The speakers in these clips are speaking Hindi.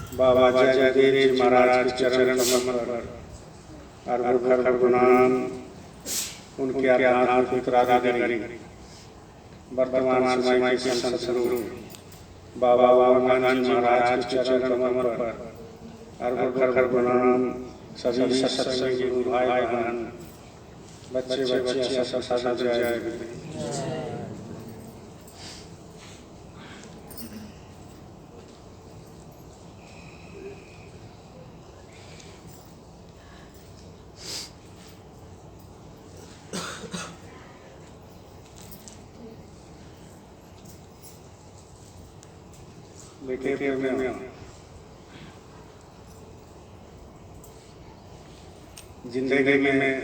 बाबा जयदेव जी महाराज के चरण कमल पर अरबुखर गुणान उनके आध्यात्मिक उत्तराधिकारी वर्तमान समय के सदगुरु बाबा वामन जी महाराज के चरण कमल पर अरबुखर गुणान सभी सत्संगी गुरु भाई बहन बच्चे बच्चियां सब साधु जय लेके में जिंदगी में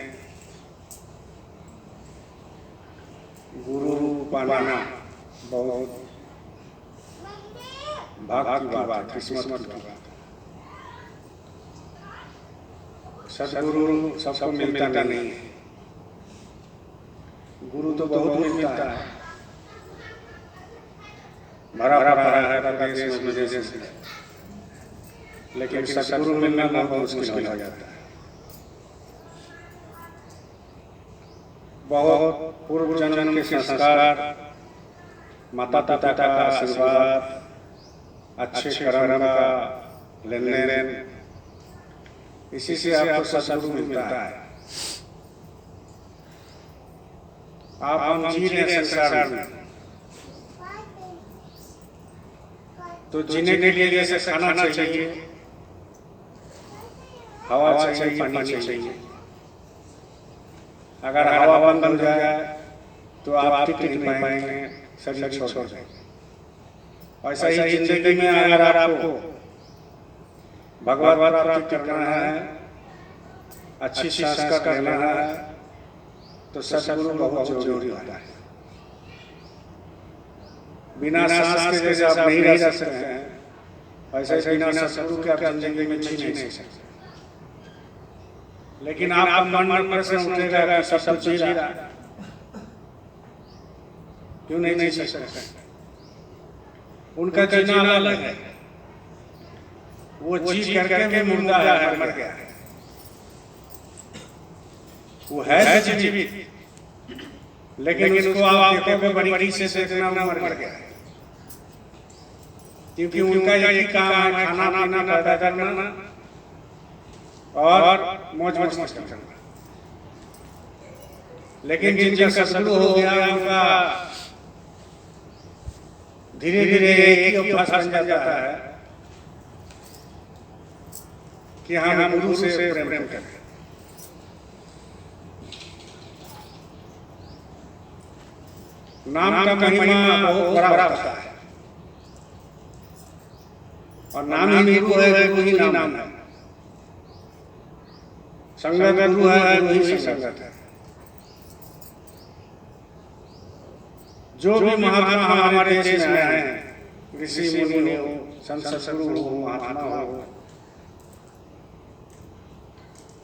गुरु पाना बहुत भाग्य की बात, किस्मत की बात। सदगुरु सबको मिलता नहीं है, गुरु तो बहुत मिलता है, भरा भरा है प्रदेश में विदेश में, लेकिन सदगुरु मिलना बहुत मुश्किल हो जाता है। बहुत पूर्व जन्म के संस्कार, माता पिता का आशीर्वाद, अच्छे कर्म का लेन देन, इसी से आपको सदगुरु मिलता है। आप हम जी रहे हैं संसार में, तो जीने के लिए जैसे खाना चाहिए, हवा चाहिए, पानी चाहिए। अगर हवा बंद हो जाए तो आप टिक नहीं पाएंगे, शरीर छोड़ जाएगा। ऐसा ही जिंदगी में अगर आपको भगवत प्राप्ति करना है, अच्छी संस्कार लेना है, तो सदगुरु बहुत जरूरी होता है। बिना सांस के जैसे आप नहीं रह सकते हैं, ऐसे बिना सदगुरु के आप जिंदगी में जी नहीं सकते। लेकिन आप मन में प्रश्न उठेगा कि सब कुछ जी रहा, क्यों नहीं जी सकते? उनका जीना अलग है, वो जी करके मुर्दा है, मर गया है। वो है जीवित, लेकिन उसको आप देखोगे बड़ी से देखना मर गया है, क्योंकि उनका यही काम है खाना पीना पैदा करना और मौज मस्ती करना। लेकिन जिनका सदगुरु हो गया, उनका धीरे धीरे एक ही अभ्यास बन जाता है कि हम गुरु से प्रेम करें। नाम का महिमा बहुत बड़ा होता है, और नाम ही गुरु है, गुरु ही नाम है। संगत गुरु है, गुरु ही संगत है। जो भी महात्मा हमारे देश में आए, ऋषि मुनि हो, संत सद्गुरु हो, महात्मा हो,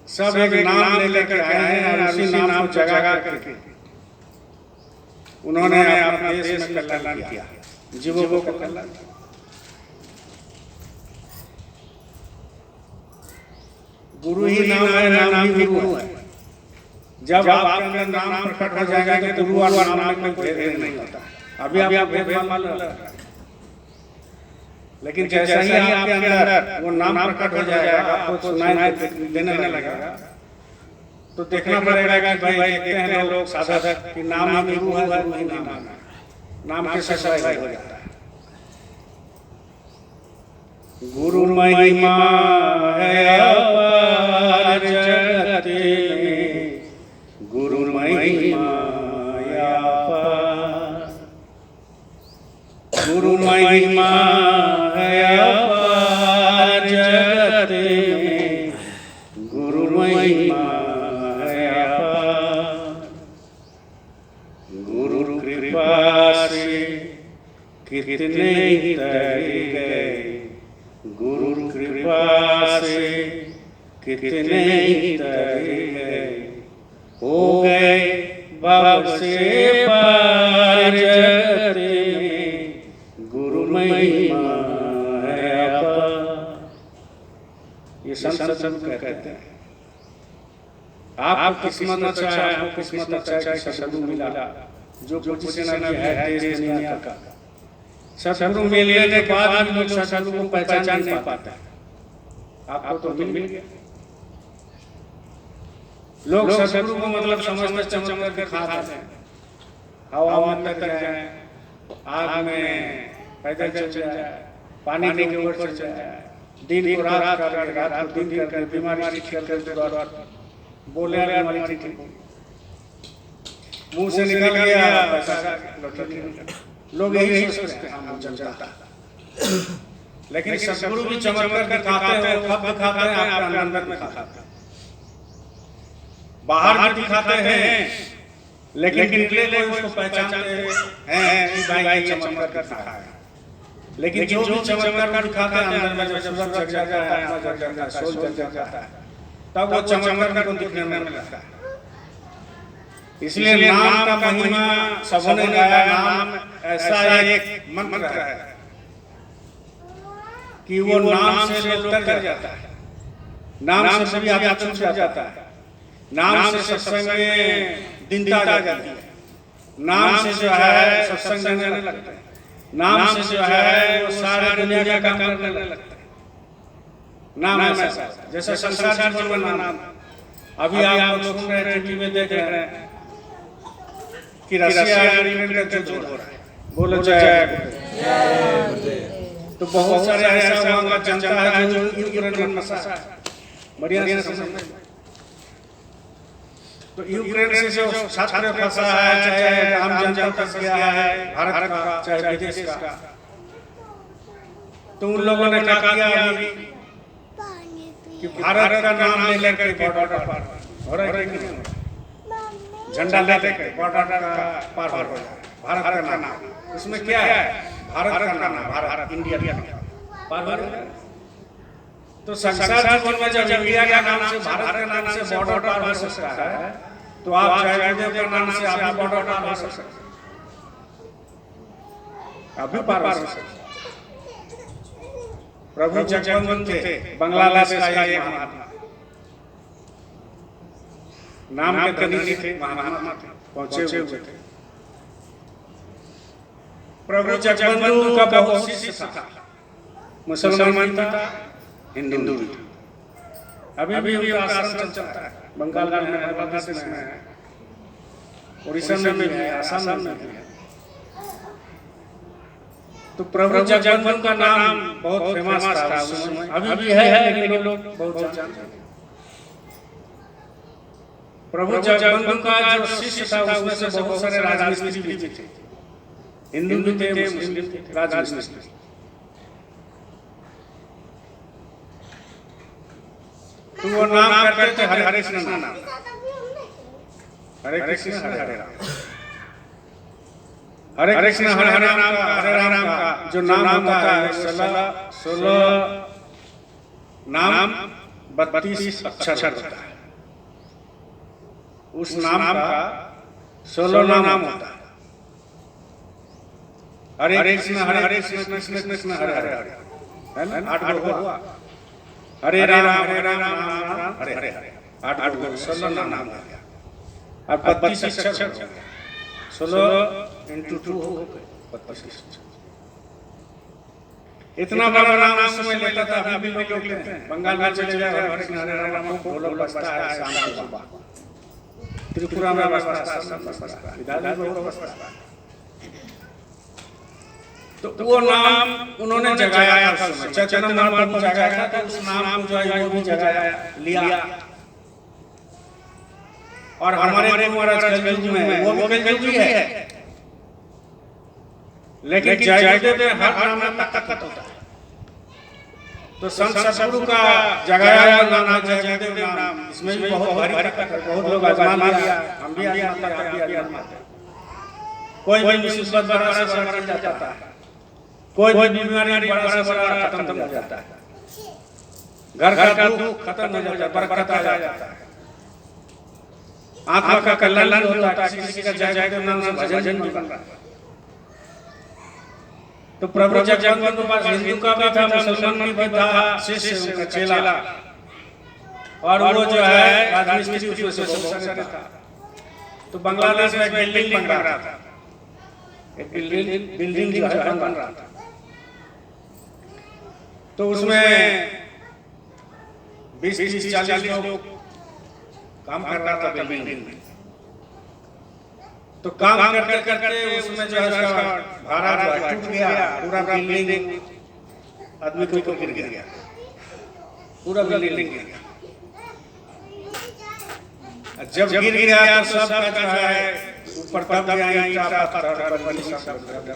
सब एक नाम लेकर आए हैं, और उसी नाम को जगा करके उन्होंने अपने देश में कल्याण किया, जीवों को कल्याण किया। गुरु ही नाम है, नाम ही गुरु है। जब आपके अंदर नाम प्रकट हो जाएगा तो गुरु और नाम में कोई भेद नहीं होता। अभी आप भेद मालूम है, लेकिन जैसे ही आपके अंदर वो नाम प्रकट हो जाएगा, आपको सुनाई देने लगेगा, तो देखना पड़ेगा कि भाई देखते हैं लोग साधक कि नाम ही गुरु है, गुरु ही नाम है, नाम के सच्चाई हो जाता है। गुरु महिमा है अपार जगत में, गुरु महिमा अपार, गुरु महिमा है अपार जगत में, गुरु महिमा है अपार। गुरु कृपा से कितने ही तर गए, गुरु कृपा से कितने ही तर गए, हो गए भव से पार जगत में, गुरु महिमा है अपार। ये संत सदगुरु कहते हैं। आपको किस्मत अच्छा है, आपको किस्मत अच्छा है कि सदगुरु मिला, जो पोजीशन अभी है देश दुनिया का। सदगुरु मिलने के बाद भी लोग सदगुरु को पहचान नहीं पाते। आपको तो मिल गया। लोग सदगुरु को मतलब समझते चमक कर दिखाते हैं, हवा में तैर जाए, आग में पैदल चल जाए, पानी के ऊपर चल जाए, दिन को रात कर, रात को दिन कर, बीमारी ठीक कर, बोले वाली ठीक, मुंह से निकल गया पैसा लोग यही सोचते हैं हम जनता। लेकिन सदगुरु भी चमक कर दिखाते हैं, कब दिखाते हैं? आपके अंदर में दिखाते हैं, बाहर भी दिखाते हैं, लेकिन निकले लोग उसको पहचानते हैं कि भाई चमक कर दिखा है। लेकिन जो भी चमक कर दिखाता है अंदर में जब सूरज जग जाता है, आत्मा जग जाता है, सोल जग जाता है, तब वो चमक कर दिखने में लगता है। इसलिए नाम का महिमा सबने गाया। नाम ऐसा एक मंत्र है कि वो नाम से लोग तर जाता है, नाम से भी आदत छूट जाता है, नाम से सत्संग में दीनता आ जाती है, नाम से जो है सत्संग करने लगता है, नाम से जो है वो सारे दुनिया का काम करने लगता है। नाम ऐसा जैसे संसार जीवन नाम। अभी आप लोग सुन रहे हैं, टीवी में देख रहे हैं कि रशिया और यूक्रेन का युद्ध हो रहा है। बोलो जय गुरुदेव। तो बहुत सारे ऐसा वहां का जनता है जो यूक्रेन में फंसा है। बढ़िया से समझ। तो यूक्रेन से जो छात्र फंसा है, चाहे आम जनता फंस गया है, भारत का चाहे विदेश का, तो उन लोगों ने क्या किया अभी कि भारत का नाम ले लेकर बॉर्डर पार हो रहा है, झंडा लेते के बॉर्डर का पार हो रहा है, भारत का नाम। उसमें क्या है? भारत का नाम, भारत इंडिया का पार हो रहा है। तो संसार जीवन में जब इंडिया का नाम से, भारत के नाम से बॉर्डर पार हो सकता है, तो आप चाहे गुरुदेव के नाम से आप भी बॉर्डर पार हो सकते हैं, आप भी पार हो सकते हैं। प्रभु जगबंधु थे, बांग्लादेश का एक महात्मा, नाम के धनी थे, महात्मा थे, पहुंचे हुए थे। प्रभु जगबंधु का बहुत शिष्य था, मुसलमान था, हिंदू था। अभी भी उनका आश्रम चलता है, बंगाल में है, बांग्लादेश में है, उड़ीसा में भी है, आसाम में भी है। तो प्रभु जगबंधु का नाम बहुत फेमस था उस समय, अभी भी है, लेकिन लोग बहुत जानते हैं। प्रभु जगबंधु का जो शिष्य था उसमें से बहुत सारे राजमिस्त्री भी थे, हिंदू भी थे, मुस्लिम थे, राजमिस्त्री। तो वो नाम करते थे हरे हरे कृष्ण नाम, हरे कृष्ण हरे राम, हरे कृष्ण हरे राम का, हरे राम का जो नाम होता है 16 नाम 32 अक्षर होता है। उस नाम का 16 नाम होता है। हरे कृष्ण कृष्ण कृष्ण हरे हरे, है ना? 8 हुआ। हरे राम राम हरे हरे, 8 गो 16 नाम हो गया। अब 32 अक्षर हो गया, 16 × 2 हो गए 32 अक्षर। इतना बड़ा नाम उस समय लेता था, अभी भी लोग लेते हैं। बंगाल में चले जाए, हरे कृष्ण हरे राम को ढोलक बजता है शाम को सुबह, त्रिपुरा में बजता है, इधर भी बजता है। तो वो नाम उन्होंने जगाया था, चैतन्य महाप्रभु जगाया था, तो उस नाम को जो है वो भी जगाया लिया। और हमारे गुरु महाराज कलयुग में, वो भी कलयुगी है, लेकिन जयदेव में हर नाम में ताकत होता है। तो संत सदगुरु का जगाया नाम जयदेव नाम, इसमें भी बहुत भारी ताकत है। बहुत लोग आजमा लिया, हम भी आजमाते हैं। कोई भी मुसीबत बड़ा से बड़ा टल जाता है, कोई भी बीमारी बड़ा से बड़ा खत्म हो जाता है, घर का दुख खत्म हो जाता है, बरकत आ जाता है, आत्मा का कल्याण होता है। किसी का जयदेव नाम से भजन भी बन रहा है। तो प्रभु जगबंधु के पास हिंदू का भी था, मुसलमान भी था, शिष्य उनका चेला और वो जो है राजमिस्त्री उसमें से बहुत सारे था। तो बांग्लादेश में एक बिल्डिंग बन रहा था, एक बिल्डिंग जो है बन रहा था। तो उसमें 20-30-40 लोग काम कर रहा था बिल्डिंग में। तो काम करते करते उसमें जो है उसका भाड़ा जो है टूट गया, पूरा बिल्डिंग आदमी के ऊपर गिर गया, पूरा बिल्डिंग गिर गया। जब गिर गया तो सब जो है ऊपर दब गया, ईंटा पत्थर बल्ली सब दब गया।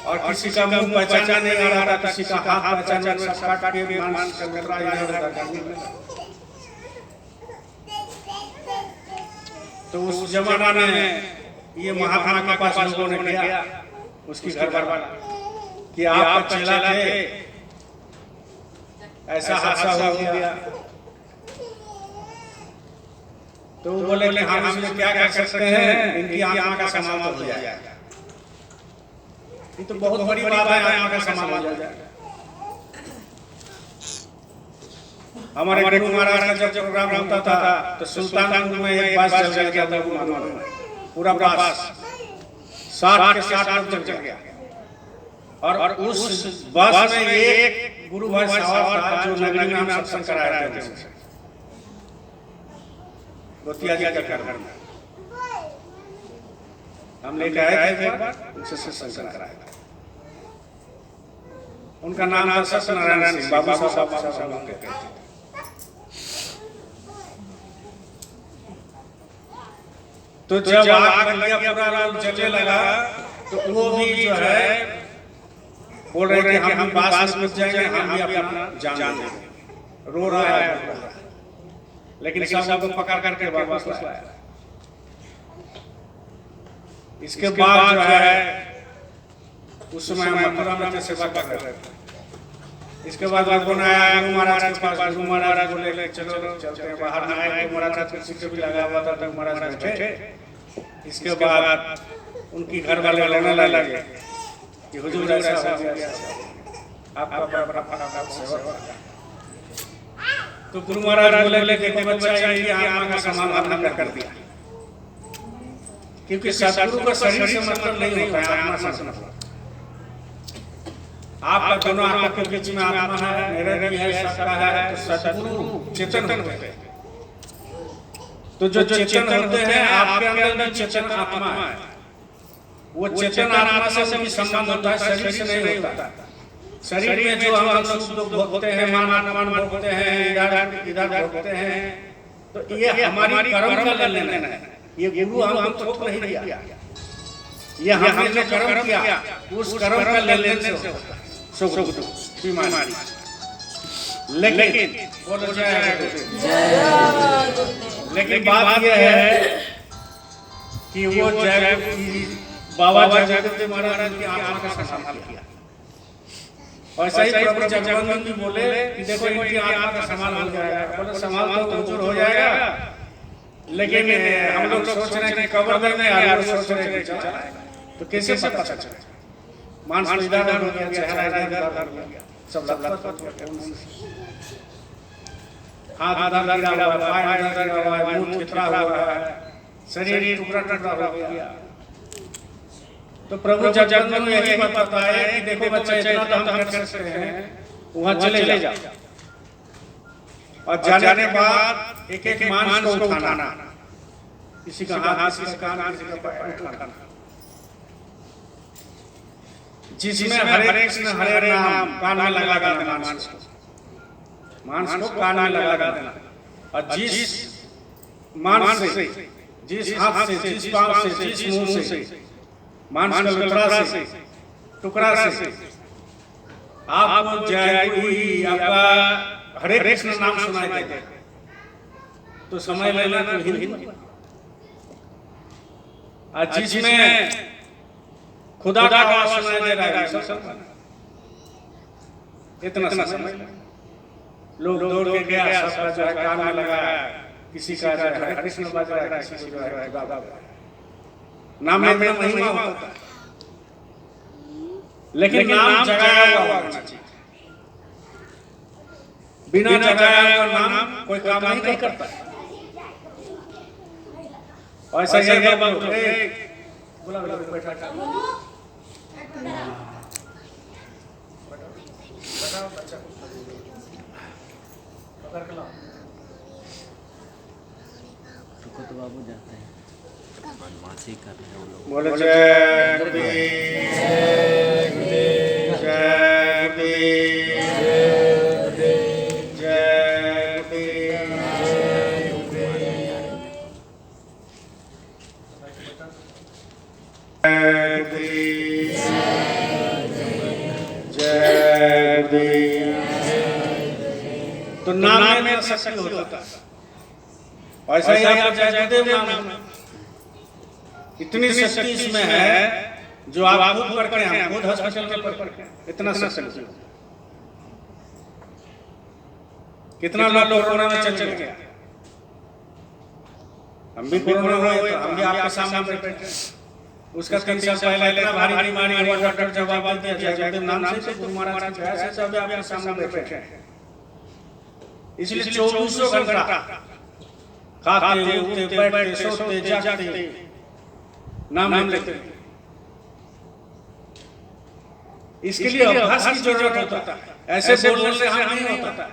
और किसी का मुंह पहचाना नहीं आ रहा था, किसी का हाथ पहचाना, सब काट के मांस कतरा इधर उधर। तो उस जमाना में ये महात्मा के पास लोगों ने गया, उसकी घर वाला कि आप चला थे, ऐसा हादसा हो गया। तो वो बोले कि हम इसमें क्या कर सकते हैं, इनकी आत्मा का समाप्त हो जाएगा। ये तो बहुत बड़ी बात है, आत्मा का समाप्त हो जाएगा। हमारे गुरु महाराज का जब प्रोग्राम होता था तो सुल्तानपुर में एक बस चल गया था, पूरा बस 60 के 60 लोग चल गया। और उस बस में एक गुरु भाई साहब था जो नगरी में हम सत्संग कराया थे, गोतिया जी के घर में हम लेके आए थे, उनसे सत्संग कराया था। उनका नाम था सत्यनारायण सिंह, बाबू साहब कहते थे। तो जब आग लग गया, पूरा लोग जलने लगा, तो वो भी जो है बोल रहे थे हम पास में जाएंगे, हम भी अपना जान देंगे। रो रहा है, लेकिन सबको पकड़ करके वापस लाया। इसके बाद जो है उस समय मथुरा में सेवा कर रहे थे। इसके बाद गुरु महाराज के पास, गुरु महाराज बोले चलो चलते हैं बाहर। ना आए तो महाराज का सीट भी लगा हुआ था, तो महाराज बैठे। इसके बाद उनकी घर वाले रोने लगे कि हुजूर ऐसा हो गया, आपका बड़ा सेवा। तो गुरु महाराज बोले देखो बच्चा, ये आत्मा का समाधान हमने कर दिया, क्योंकि सतगुरु का शरीर से मतलब नहीं होता है, आत्मा से मतलब। आपका दोनों आत्मा के बीच में आत्मा है, मेरे भी है, सबका है। तो सतगुरु चेतन होते हैं। तो जो चेतन होते हैं, आपके अंदर भी चेतन आत्मा है। वो चेतन आत्मा से भी संबंध होता है, शरीर से नहीं होता। शरीर में जो हम सुख दुख भोगते हैं, मान अपमान भोगते हैं, इधर भोगते हैं, तो ये हमारी कर्म का लेना है। ये गुरु हमको थोप नहीं दिया, ये हमने जो कर्म किया उस कर्म का लेन से होता है सुख दुख बीमारी। लेकिन बोलो लेकिन बात यह है कि वो बाबा जगदीश महाराज की आत्मा का संभाल किया। और सही प्रभु जगन्नाथ जी बोले कि देखो इनकी आत्मा का संभाल हो जाएगा। बोले संभाल तो हुजूर हो जाएगा, लेकिन हम लोग सोच रहे हैं कि कब्र में आ, सोच रहे हैं कि चला, तो कैसे पता चलेगा? मांस इधर हो गया, चेहरा इधर हो गया, सब लत हो गया, हाथ इधर गिरा हुआ है, पाय इधर गिरा हुआ है, मुंह चितरा हुआ है, शरीर टुकड़ा टुकड़ा हो गया। तो प्रभु जगन्नाथ ने यही बताता है कि देखो बच्चा, इतना तो हम कर सकते हैं, वहां चले जाओ और जाने बाद एक एक मांस को उठाना, किसी का हाथ, किसी का कान, किसी का पैर उठाना, जिसमें हरे कृष्ण हरे नाम कान में लगा देना, मांस को कान में लगा देना। और जिस मांस से, जिस हाथ से, जिस पांव से, जिस मुंह से मांस का टुकड़ा से आपको जय आपका हरे कृष्ण नाम सुनाई दे, तो समय लेना तो हिंदी। और जिसमें खुदा का आवाज सुनाई दे रहा है, इतना समय लोग दौड़ के गया, सबका जो है कान में लगा, किसी का जो है हरे कृष्ण बज रहा है, किसी को जो है खुदा नाम में महिमा होता है, लेकिन नाम जगाया हुआ होना चाहिए। बिना जगाए हुआ नाम कोई काम नहीं करता। ऐसा ही है बाबू, बोला बैठा रुको तो बाबू जाते हैं, बदमाशी कर रहे हैं वो लोग। बोले जय गुरुदेव, जय गुरुदेव, जय गुरुदेव, जय गुरुदेव, जय गुरुदेव। तो नाम में शक्ति होता है। ऐसा ही आप जय गुरुदेव नाम में इतनी शक्ति इसमें है जो आप खुद करके हैं, खुद हॉस्पिटल में करके इतना शक्ति। कितना लोग कोरोना में चल गया। हम भी कोरोना हुए तो हम भी आपके सामने बैठे। उसका 3 साल पहले इतना भारी बीमारी हुआ, डॉक्टर जवाब दिया जय गुरुदेव नाम से गुरु महाराज के ऐसे सब आपके सामने बैठे। इसलिए 24 घंटा खाते उठते बैठते सोते जागते नाम लेते। इसके लिए अभ्यास की जरूरत होता है। ऐसे बोलने से हम नहीं होता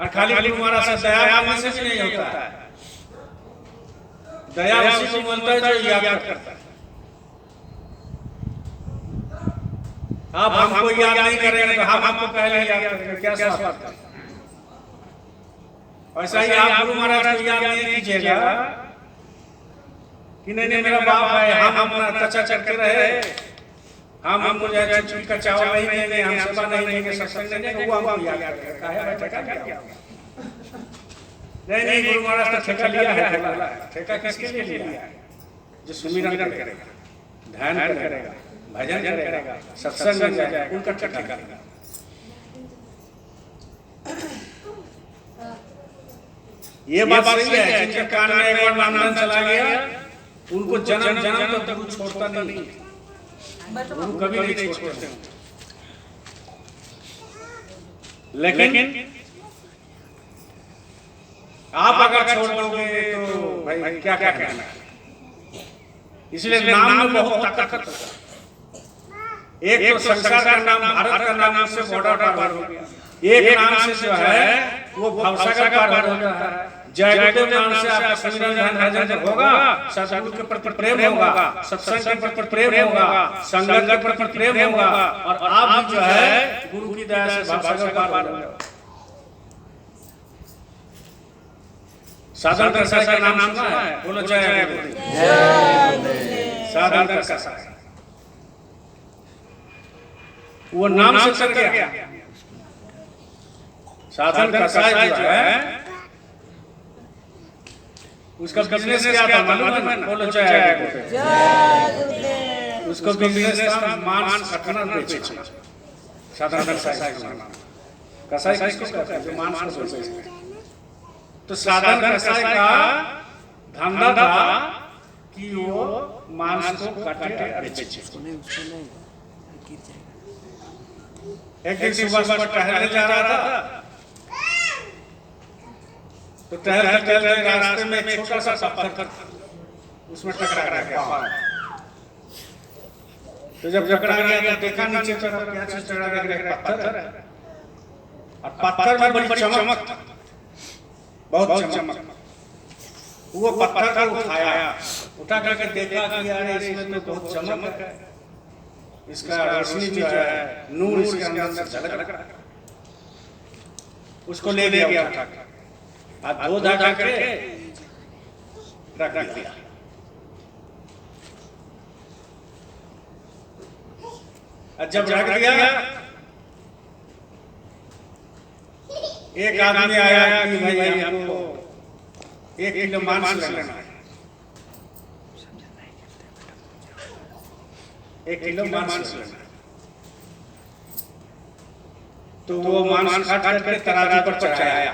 और खाली गुरु महाराज से दया मांगने से नहीं होता है। दया उसी को मिलता है जो याद करता है। आप हमको याद नहीं करेंगे तो हम आपको पहले याद करेंगे, क्या स्वार्थ है। ऐसा ही आप गुरु महाराज को याद नहीं कीजिएगा कि नहीं मेरा बाप है, हम अपना कच्चा करते रहे, हम हमको चुटकी का चावल नहीं देंगे, हम सेवा नहीं देंगे, सत्संग नहीं देंगे, वो हमको याद करेगा। काहे बैठा क्या? नहीं गुरु महाराज ने ठेका लिया है। ठेका किसके लिए लिया है? जो सुमिरन करेगा, ध्यान करेगा, भजन करेगा, सत्संग में जाएगा, उनका ठेका। ये बात सही है। जिनके कान में एक बार नाम चला गया उनको जन्म जन्म तक गुरु छोड़ता नहीं। गुरु कभी नहीं छोड़ते। लेकिन आप अगर छोड़ दोगे तो भाई क्या कहना। इसलिए नाम में बहुत ताकत है। एक तो संसार का नाम, भारत का नाम से बॉर्डर पार हो गया। एक नाम से जो है वो भवसागर पार हो गया है। जय गुरुदेव नाम से आपका सुमिरन ध्यान भजन होगा, सद्गुरु के प्रति प्रेम होगा, सत्संग के प्रति प्रेम होगा, संगत के प्रति प्रेम होगा और आप जो है गुरु की दया से भवसागर पार हो जाओगे। साधन कसाई का नाम सुना है? बोलो जय गुरुदेव। साधन कसाई वो नाम से चल गया। साधन कसाई जो है उसका बिजनेस क्या था मालूम है? बोलो जय गुरुदेव। उसका बिजनेस था मांस कटना बेचना। साधन कसाई का नाम। कसाई किसको कहते हैं? जो मांस को बेचते हैं। तो साधन कसाई का धंधा था कि वो मांस को काटे और बेचे। एक दिन सुबह टहलने जा रहा था तो टहलते रास्ते में एक छोटा सा पत्थर उसमें टकरा गया। तो जब टकरा गया तो देखा नीचे तरफ क्या चीज टकरा गया? पत्थर है। और पत्थर में बड़ी चमक, बहुत चमक। वो पत्थर को उठा करके देखा कि यार इसमें तो बहुत चमक है, इसका रोशनी जो है नूर इसके अंदर से झलक रहा है। उसको ले गया उठा के हाथ धो धा करके रख दिया। जब रख दिया एक आदमी आया कि भाई हमको 1 किलो मांस लेना है। 1 किलो मांस लेना है। तो वो मांस काट करके तराजू पर चढ़ाया।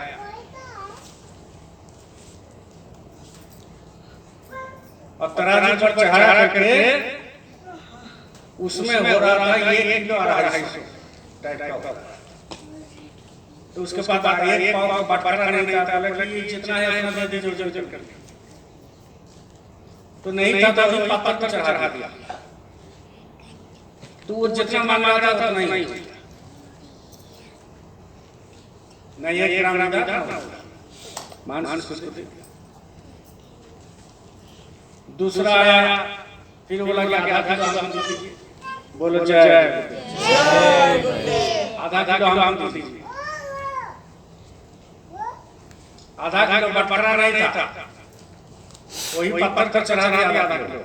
और तराजू पर चढ़ा करके उसमें हो रहा था 1 किलो 250 टाइप का। तो उसके बाद एक पाव का बंटवारा नहीं था, बोला कि जितना है उतना दे दीजिए जो कर। तो नहीं था तो वही पत्थर पर चढ़ा दिया, तो वो जितना मांग रहा था उतना ही नहीं, 1 ग्राम नहीं था, मांस उसको दे। दूसरा आया, फिर बोला कि आधा किलो हम दे दीजिए, बोलो जय आधा किलो हम दे दीजिए। आधा किलो बंटवारा नहीं था, वही पत्थर पर चढ़ा दिया आधा किलो।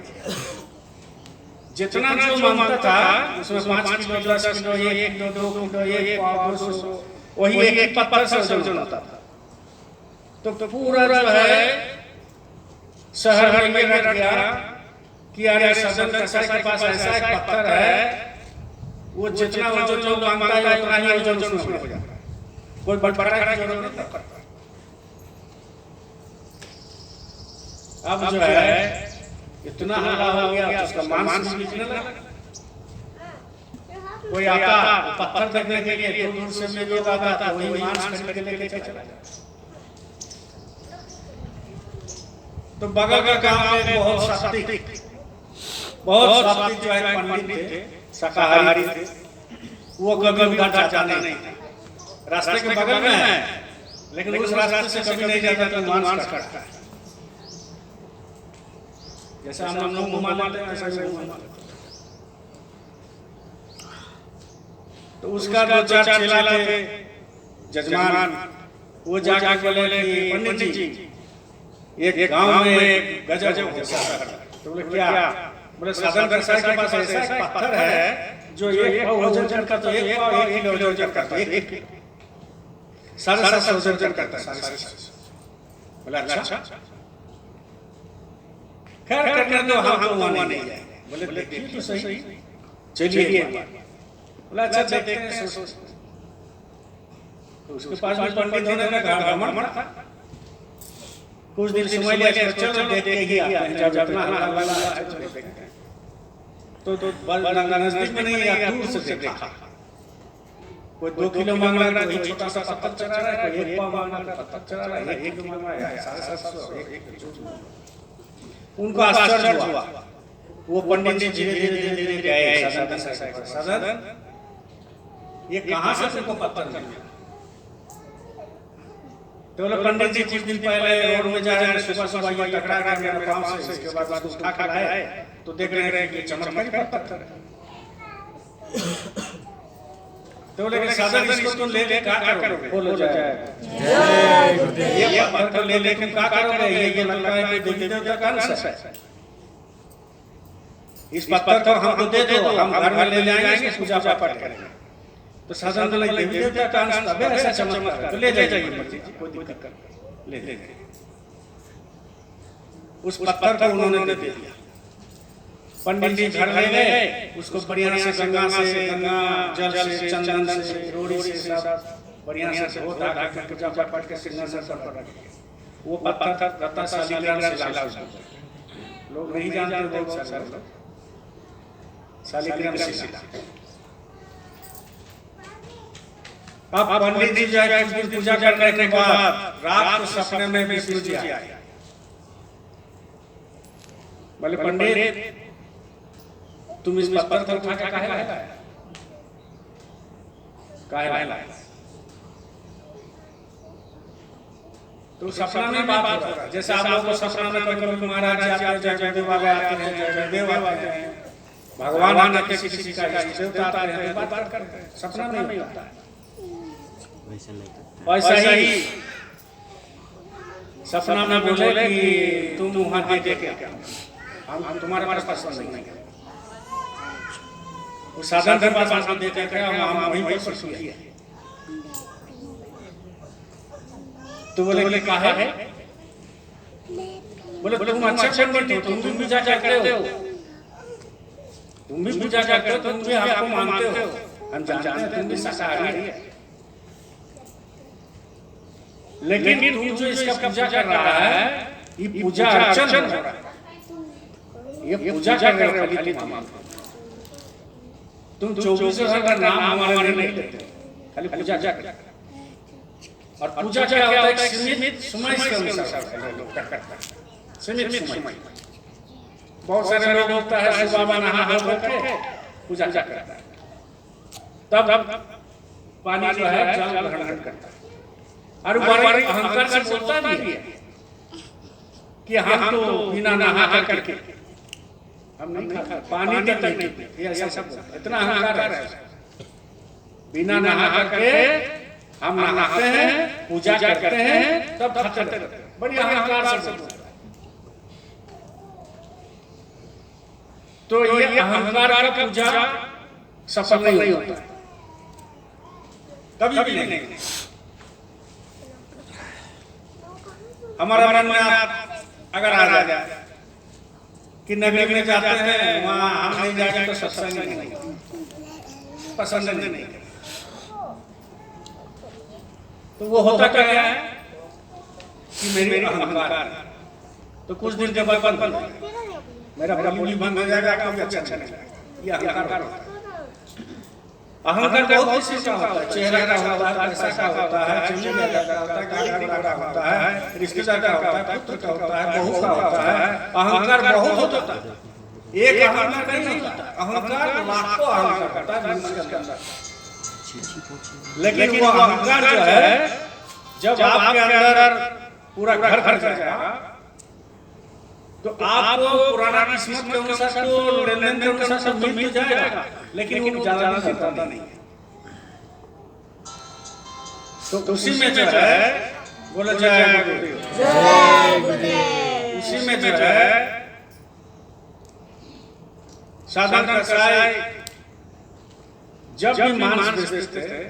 जितना जो मांगता था उसमें 5 किलो 10 किलो 1 किलो 2 किलो 1 पाव 200 वही एक पत्थर से वजन होता था। तो पूरा जो है शहर में रख गया कि अरे सदन कसाई के पास ऐसा एक पत्थर है, वो जितना वजन जो मांगता है उतना ही वजन उसमें हो जाता है, कोई बंटवारा की जरूरत नहीं पड़ता। अब जो है इतना हल्ला हो गया तो उसका मांस बिकने लगा। कोई आता पत्थर देखने के लिए दूर दूर से में लोग आता था, वही मांस खरीद के लेके चला जाता। तो बगल के गांव में बहुत सात्विक जो है पंडित थे, शाकाहारी थे, वो कभी उधर जाता नहीं, रास्ते के बगल में है लेकिन उस रास्ते से कभी नहीं जाता तो मांस काटता है। जैसे हम लोग घुमा लेते हैं वैसे ही घुमा लेते। तो उसका जो चार चेला थे जजमान, वो जाके बोले कि पंडित जी एक गांव में एक गजब जैसा। तो बोले क्या? बोले साधन कसाई के पास ऐसा एक पत्थर है जो 1 पाव वजन करता है, 1 पाव 1 किलो वजन करता है, 750 वजन करता है, 750। बोले अच्छा खैर करने दो, हम तो वहां नहीं जाएंगे। बोले देखिए तो सही, चलिए। बोला अच्छा देखते हैं। तो उसके पास भी पंडित होने का घमंड था। कुछ दिन समय लिया, चलो देखते ही आते हैं, जब इतना हल्ला देखते हैं तो नजदीक में नहीं या दूर से देखा। कोई 2 किलो मांग रहा है, कोई छोटा सा पत्थर चढ़ा रहा है, कोई 1 पाव मांग रहा है, पत्थर चढ़ा रहा है, 1 किलो मांग रहा है, 750। उनको आश्चर्य हुआ। वो पंडित जी धीरे-धीरे गए सदन, ये कहां से तुमको पत्थर मिला? तो बोले पंडित जी कुछ दिन पहले रोड में जा रहे, सुबह ये टकरा गया मेरे पांव से, इसके बाद उसको उठा कर आए तो देख रहे हैं कि चमत्कारी पत्थर है। तो बोले साधन इसको तुम ले क्या करोगे? बोलो जय गुरुदेव। ये पत्थर ले तुम क्या करोगे? ये लगता है कि देवी देवता का अंश है, इस पत्थर को हमको दे दो, हम घर में ले जाएंगे, पूजा पाठ करेंगे। तो साधन तो देवी देवता का अंश तब ऐसा चमत्कार, तो ले जाइए, कोई दिक्कत नहीं, ले जाइए। उस पत्थर को उन्होंने दे दिया। पंडित जी घर ले गए, उसको बढ़िया से गंगा जल से चंदन से रोड़ी से सब बढ़िया से धो धा के पूजा पाठ के सिंहासन पर रख दिया। वो पत्थर रत्न शालिग्राम से लाला उसको लोग नहीं जानते, लोग शालिग्राम शिला। अब पंडित जी जाए कुछ दिन पूजा करने के बाद रात को सपने में विष्णु जी आए। बोले पंडित तुम इस पत्थर को उठा के काहे लाए? तो सपना में बात हो रहा है, जैसे आप लोगों को सपना में कभी महाराज आते हैं, जय गुरुदेव बाबा आते हैं, जय गुरुदेव आते हैं, भगवान आते हैं, किसी का देवता आते हैं, बात करते हैं, सपना में नहीं होता है। वैसा ही सपना में बोले कि तुम वहां देख के हम तुम्हारे पास पसंद नहीं है। उस साधन के पास हम देखे थे, हम वहीं पर पसंद किए। तो बोले क्या है? बोले तुम अच्छा पंडित हो, तुम भी पूजा करते हो, तुम भी पूजा करते हो, तुम भी हमको मानते हो, हम जानते हैं तुम भी शाकाहारी है, लेकिन तुम जो इसका पूजा कर रहा है ये पूजा अर्चन हो रहा है, ये पूजा कर रहे हो खाली तुम 24 का नाम हमारे नहीं लेते, खाली पूजा कर। और पूजा क्या होता है? सीमित समय के अनुसार लोग करते हैं, सीमित समय। बहुत सारे लोग होता है सुबह में नहा धो के पूजा करता है, तब पानी जो है जल ग्रहण करता है, और बड़े अहंकार से बोलता भी है कि हम तो बिना नहा करके हम नहीं खाता, पानी तक नहीं पीते, ऐसा सब इतना अहंकार है। बिना नहा करके हम नहाते हैं, पूजा करते हैं, तब खाते हैं, बड़ी अहंकार से बोलता है। तो ये अहंकार का पूजा सफल नहीं होता है, कभी भी नहीं। हमारा मन में अगर आ जाए कि नगरी में जाते हैं, वहाँ हम नहीं जाएंगे तो सत्संग नहीं, पसंद नहीं, तो वो होता क्या है कि मेरी अहंकार है। तो कुछ दिन के बाद बंद मेरा बोली बंद हो जाएगा, काफी अच्छा नहीं लगेगा। ये अहंकार होता है। अहंकार बहुत किसी का होता है, चेहरा का होता है, पैसा का होता है, चुनी का होता है, गाड़ी घोड़ा का होता है, रिश्तेदार का होता है, पुत्र का होता है, बहू का होता है। अहंकार बहुत होता है, एक अहंकार नहीं होता, अहंकार लाखों अहंकार होता है मनुष्य के अंदर। लेकिन वो अहंकार जो है, जब आपके अंदर पूरा घर भर जाएगा, तो आपको पुराना किस्मत के अनुसार तो लेन देन के अनुसार तो मिल जाएगा, लेकिन वो ज्यादा नहीं है। तो उसी में जो है, बोला जय गुरुदेव, उसी में जो है साधन कसाई जब भी मांस बेचते थे,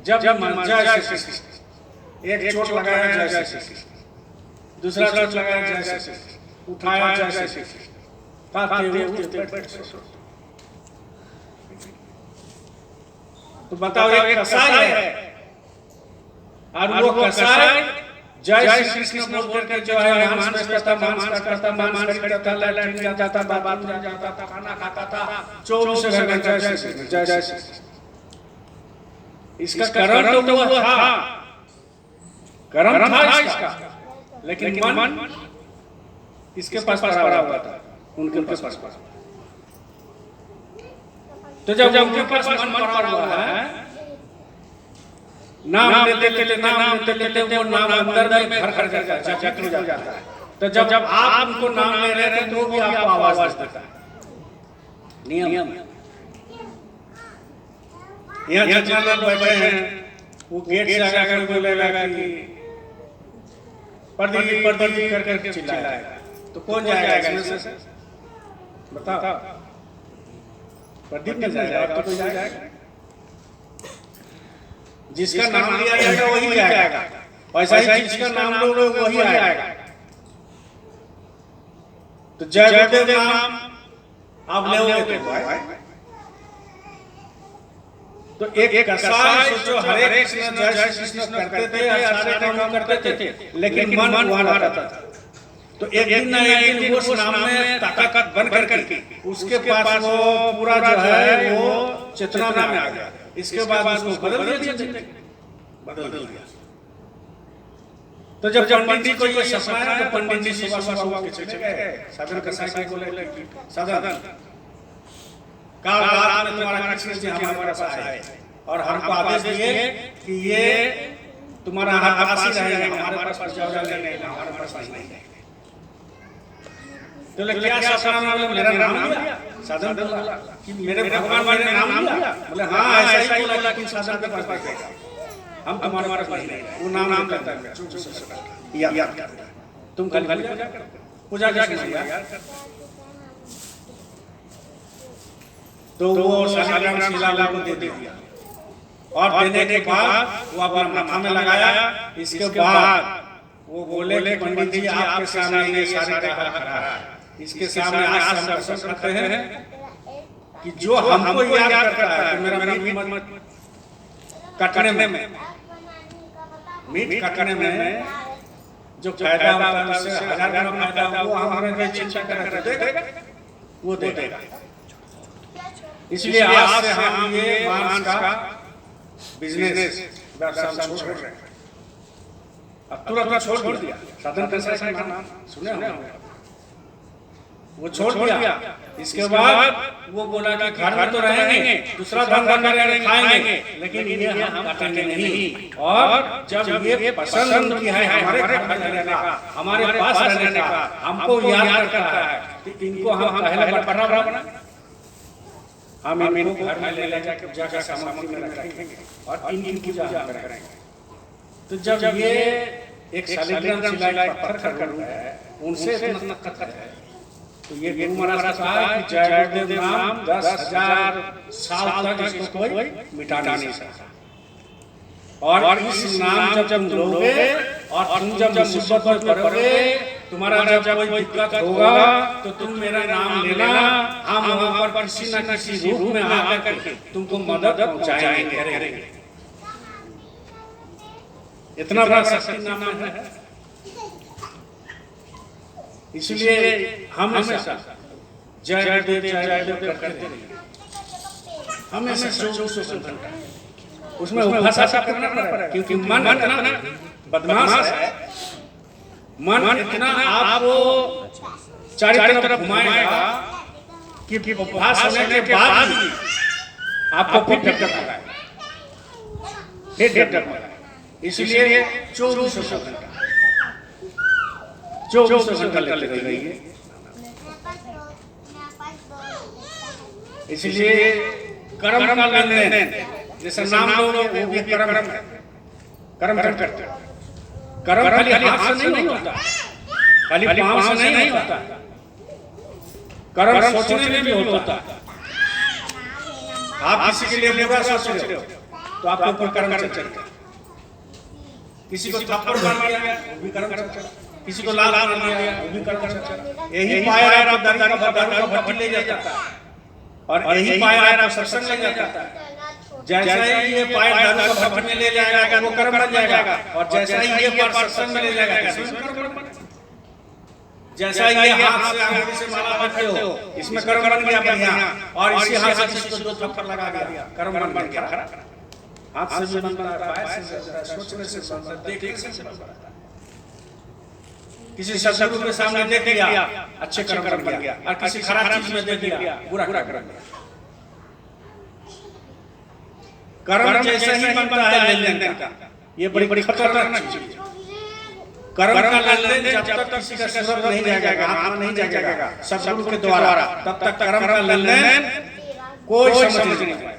जब जय एक चोट लगाया जय, दूसरा चोट लगाया जय, उठाया जय, तो बताओ एक कसाई है, और वो कसाई जय श्री कृष्ण बोल करके जो है मांस बेचता, मांस खरीदता, लैट्रिन जाता, बाथरूम जाता था, खाना खाता था, 24 घंटे जय श्री। इसका कर्म तो वो था, कर्म था इसका, लेकिन मन इसके पास पड़ा हुआ था, उनके पास। तो जब उनके पास मन पड़ा हुआ है, नाम लेते वो नाम अंदर में घर जाता है। तो जब आप उनको नाम ले रहे हैं तो भी आपको आवाज देता है, नियम। यहाँ जितना लोग बैठे हैं, वो गेट से आकर बोलेगा कि प्रदीप करके चिल्लाएगा, तो कौन जाएगा इसमें से? बताओ, प्रदीप नहीं जाएगा, तो जाएगा। जिसका नाम लिया जाएगा वही आएगा, वैसा ही जिसका नाम लोगे वही आएगा। तो जय गुरुदेव नाम आप लोगे तो एक कसाई सोचो हरे कृष्ण जय कृष्ण करते थे, सारे काम करते थे, लेकिन मन वहां रहता था। तो एक दिन ना एक दिन उस नाम में ताकत बन करके उसके पास वो पूरा जो है वो चेतना में आ गया। इसके बाद उसको बदल दिया। तो जब पंडित जी को ये सपना आया, तो पंडित जी सुबह के चले गए साधन कसाई को बोले कि साधन काल रात में तुम्हारा कृष्ण जी हमारे पास आए और हमको आदेश दिए कि ये तुम्हारा हाथ पास ही रहेगा, हमारे पास जाओ नहीं, हमारे पास नहीं। तो क्या सपना में? मेरा नाम लिया। साधन बोला कि मेरे भगवान मेरे नाम लिया। बोले हाँ ऐसा ही बोला, लेकिन साधन के पास जाएगा, हम तुम्हारे पास नहीं। वो नाम करता है याद करता है। तुम कल पूजा जाके याद करता। तो वो साधारण शिला को दे दिया, और देने के बाद वो अपना माथा में लगाया। इसके बाद वो बोले कि पंडित जी आपके सामने ये सारे का खड़ा है, इसके सामने आज हम दर्शन करते हैं कि जो हमको याद करता है। तो मेरा मीट कटने में जो फायदा होता है उससे 1000 गुना फायदा वो हमारे चिंता करके वो देगा। इसलिए आज से हम ये मांस का बिजनेस व्यवसाय छोड़ रहे हैं। अब तुरंत छोड़ दिया। सदन देसाई का नाम सुने होंगे, वो छोड़ दिया। इसके बाद वो बोला कि घर में तो रहेंगे, दूसरा धंधा करेंगे, खाएंगे, लेकिन ये हम काटेंगे नहीं। और जब ये पसंद की है हमारे घर में रहने का, हमारे पास रहने का, हमको याद करता है, तो इनको हम पहले बटरा बना, हम इनको घर में ले जाकर पूजा का सामग्री में रखेंगे और इनकी पूजा करेंगे। तो जब ये एक शालिग्राम शिला पत्थर का रूप है, उनसे इतना कथन है, तो ये गुरु महाराज कहा कि जय गुरुदेव नाम 10,000 साल तक इसको कोई मिटा नहीं सकता। और इस नाम जब तुम लोगे और तुम जब मुसीबत में पड़ोगे, तुम्हारा जब कोई दिक्कत होगा तो तुम मेरा नाम लेना, हम वहां पर किसी न किसी रूप में आकर के तुमको मदद पहुंचाएंगे। इतना बड़ा शक्ति नाम है, इसलिए हमेशा जय गुरुदेव करते रहिए। हमेशा 24 घंटा उसमें भाषा करना पड़ेगा, क्योंकि मन इतना बदमाश है, मन इतना आपको चारों तरफ घुमाएगा कि भाषा सुनने के बाद भी आपको फिर डर लगाएगा, फिर डर लगाएगा। इसलिए 24 घंटा 24 घंटा लेते रहिए। इसलिए कर्म का लेन-देन, जैसे नाम लोग वो भी कर्म करते हैं। कर्म खाली हाथ से नहीं होता, खाली पांव से नहीं होता, कर्म सोचने में भी होता। आप किसी के लिए बुरा सोच रहे हो तो आपके ऊपर कर्म चलता है। किसी को थप्पड़ मार दिया वो भी कर्म चलता है, किसी को लाल मार दिया वो भी कर्म चलता है। यही पायर आपको दारू का भट्टी ले जाता है, और यही पायर आपको सत्संग ले जाता है। जैसा ही ये पायर दारू का भट्टी में ले जाएगा वो कर्म बन जाएगा, और जैसा ही ये पायर सत्संग में ले जाएगा जैसा ये हाथ से अंगूठी से माला बांधते हो, इसमें कर्म बन गया बढ़िया, और इसी हाथ से किसी को 2 थप्पड़ लगा दिया, कर्म बन गया। हाथ से भी बनता है, पैर से बनता है, सोचने से बनता है, देखने से बनता है। किसी सदगुरु के सामने देख लिया अच्छे कर्म बन गया, और किसी खराब चीज में देख लिया बुरा कर्म। कर्म जैसे ही बनता है लेन-देन का, ये बड़ी खतरनाक चीज है। कर्म का लेन-देन जब तक किसी का सूरत नहीं जाएगा, हाथ नहीं जाएगा सदगुरु के द्वारा, तब तक कर्म का लेन-देन कोई समझ नहीं पाएगा।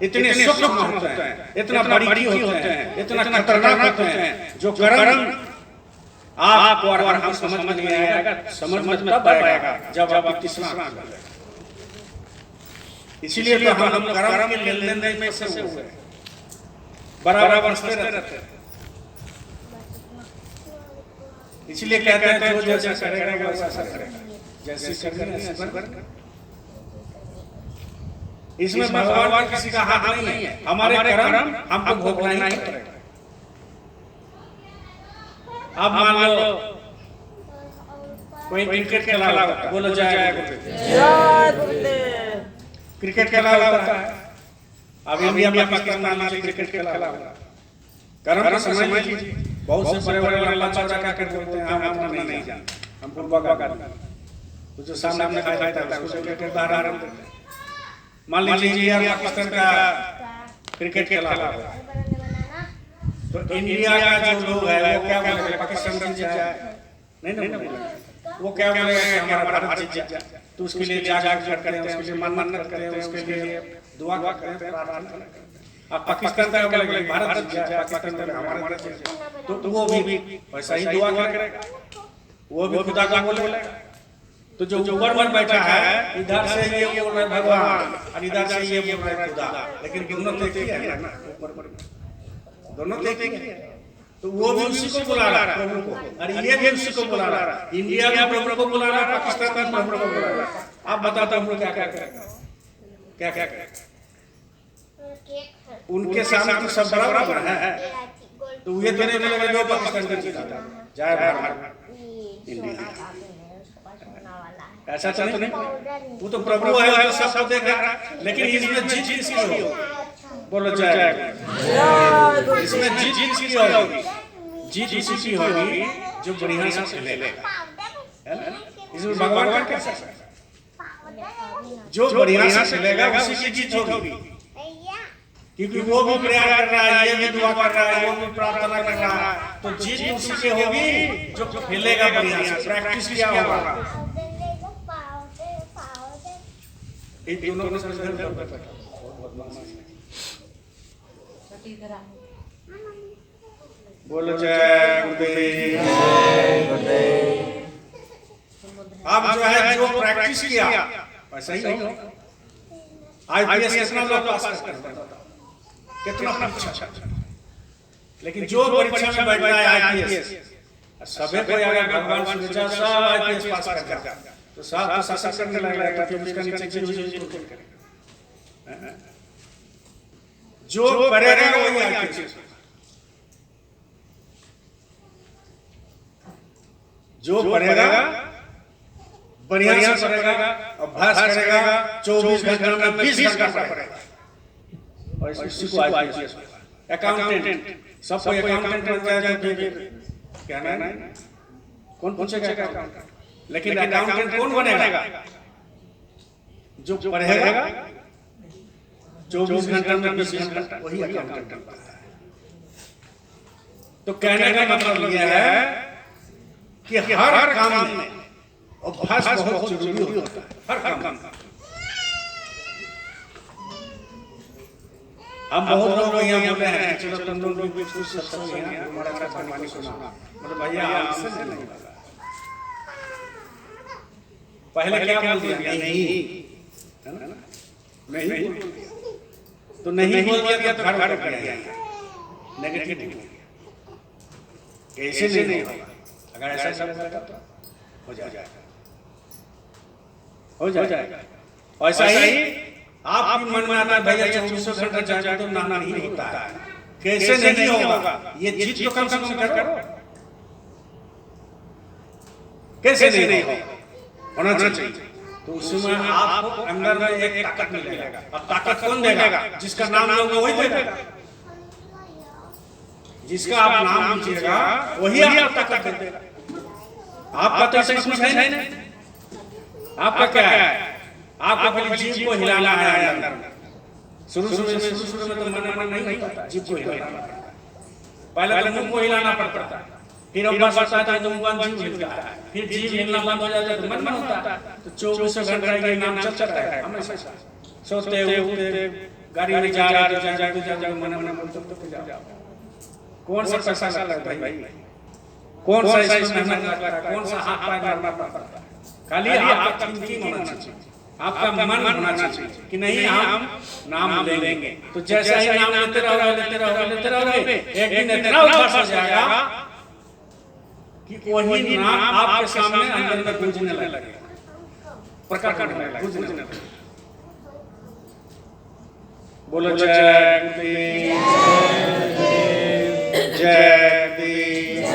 इतने सूक्ष्म होते हैं, इतना बारीकी होते हैं, इतना खतरनाक होते हैं, जो कर्म आपको और हम समझ में नहीं आएगा। समझ में तब आएगा जब आप 30वां कर लें। इसलिए तो हम कर्म के लेन-देन में से हुए बराबर बरसते रहते हैं। इसलिए कहते हैं जो जैसा करेगा वैसा करेगा, जैसे करेगा। इसमें भगवान किसी का हाथ नहीं है, हमारे कर्म हमको भोगना ही पड़ेगा। अब मान लो कोई क्रिकेट खेला होता है, बोलो जय गुरुदेव। क्रिकेट खेला होता है, अब इंडिया पाकिस्तान में क्रिकेट खेला होता है, कर्म का समझ लीजिए। बहुत से बड़े लंबा चौड़ा क्या करते हैं, हम अपना नहीं जानते, हम फुटबॉल का जो सामने खाया था उसको क्रिकेट उदाहरण देते हैं। मान लीजिए इंडिया पाकिस्तान का क्रिकेट खेला होता है, तो इंडिया का जो लोग है वो क्या बोलेंगे, पाकिस्तान जीत जाए, नहीं, वो क्या बोलेगा कि हमारा भारत जीत जाए। तो उसके लिए जाग करते हैं, उसके लिए मन्नत करते हैं, उसके लिए दुआ करते हैं, प्रार्थना करते हैं। अब पाकिस्तान का बोलेगा भारत जीत जाए, पाकिस्तान का हमारा जीत जाए, तो वो भी वैसा ही दुआ करेगा, वो भी खुदा का बोलेगा। तो जो ऊपर बैठा है इधर से ये बोल रहा है भगवान, और इधर से ये बोल रहा है खुदा, लेकिन दोनों एक ही है ना, दोनों एक ही है। तो वो भी उसी को बुला रहा है प्रभु को, और ये भी उसी को बुला रहा है। इंडिया भी प्रभु को बुला रहा है, पाकिस्तान भी प्रभु को बुला रहा है। आप बताते हम लोग क्या करें, क्या करें? उनके सामने तो सब बराबर है। तो ये तो नहीं बोलेगा जो पाकिस्तान का जीता जय भारत इंडिया, ऐसा तो नहीं। वो तो प्रभु है, सब देख रहा है, लेकिन इसमें जीत किसकी हो? बोलो जय। इसमें जीत किसकी होगी? जीत उसी की होगी जो बढ़िया से खेलेगा, इसमें भगवान का क्या सकता है? जो बढ़िया से खेलेगा उसी की जीत होगी, क्योंकि वो भी प्रयास कर रहा है, ये भी दुआ कर रहा है, वो भी प्रार्थना कर रहा है, तो जीत उसी की होगी जो खेलेगा बढ़िया से, प्रैक्टिस किया होगा। इन दोनों को समझ बोलो जय गुरुदेव। अब जो है जो प्रैक्टिस किया वैसा ही हो। आईपीएस कितना लोग पास करते हैं, कितना परीक्षा, लेकिन जो परीक्षा में बैठ जाए आईपीएस, सभी को अगर भगवान सुविचार सब आईपीएस पास कर तो सब तो शासन करने लगेगा, तो उसका नीचे जो करेगा वही आईपीएस, जो पढ़ेगा बढ़िया से पढ़ेगा, अभ्यास करेगा, 24 घंटे में 20 घंटा पढ़ेगा, और इसी को आईपीएस अकाउंटेंट, सब कोई अकाउंटेंट बन जाए तो फिर क्या ना कौन पूछेगा अकाउंटेंट? लेकिन अकाउंटेंट कौन बनेगा? जो पढ़ेगा 24 घंटे में 20 घंटा, वही अकाउंटेंट बनता है। तो कहने का मतलब यह है कि हर काम में अभ्यास बहुत जरूरी होता है, हर काम में। हम बहुत लोग यहाँ बोले हैं, चलो तुम लोग भी कुछ सत्संग है, हमारा कहानी सुना, मतलब भैया हमसे नहीं होगा। पहले क्या बोल दिया? नहीं, है ना? नहीं बोल दिया, तो नहीं बोल दिया तो घर घर कर दिया, नेगेटिव बोल दिया। कैसे नहीं होगा? अगर ऐसा सब हो जाएगा, हो जाएगा। ऐसा ही आपके मन में आता है भैया 24 घंटा जाए तो ना नहीं होता है, कैसे नहीं होगा? ये जीत तो कम से कम करो, कैसे नहीं होना चाहिए। तो उसमें आपको अंदर में एक ताकत मिलेगा, और ताकत कौन देगा? जिसका नाम लोगे वही देगा, जिसका आप नाम लीजिएगा वही आपको ताकत देगा। आपका तो ऐसा कुछ है नहीं, आपका क्या है? आपको खाली जीभ को हिलाना है अंदर में। शुरू में तो मन नहीं होता, जीभ को हिलाना पड़ता है, पहले तो मुंह को हिलाना पड़ता है, फिर अभ्यास होता है तो मुंह बंद, जीभ हिलता है, फिर जीभ हिलना बंद हो जाता है तो मन होता है। तो 24 घंटा ये नाम चलता है हमेशा, सोते उठते गाड़ी में जा रहे मन बोलते जाओ। कौन सा पैसा लगता है भाई? कौन सा इसमें मेहनत लगता है? कौन सा हाथ पैर मारना पड़ता है? खाली आपका थिंकिंग होना चाहिए, आपका मन होना चाहिए कि नहीं हम नाम लेंगे। तो जैसे ही नाम लेते रहोगे, एक दिन इतना उदास हो जाएगा कि वही नाम आपके सामने अंदर में गूंजने लगेगा, प्रकट होने लगेगा, गूंजने लगेगा। बोलो जय गुरुदेव, जय गुरुदेव।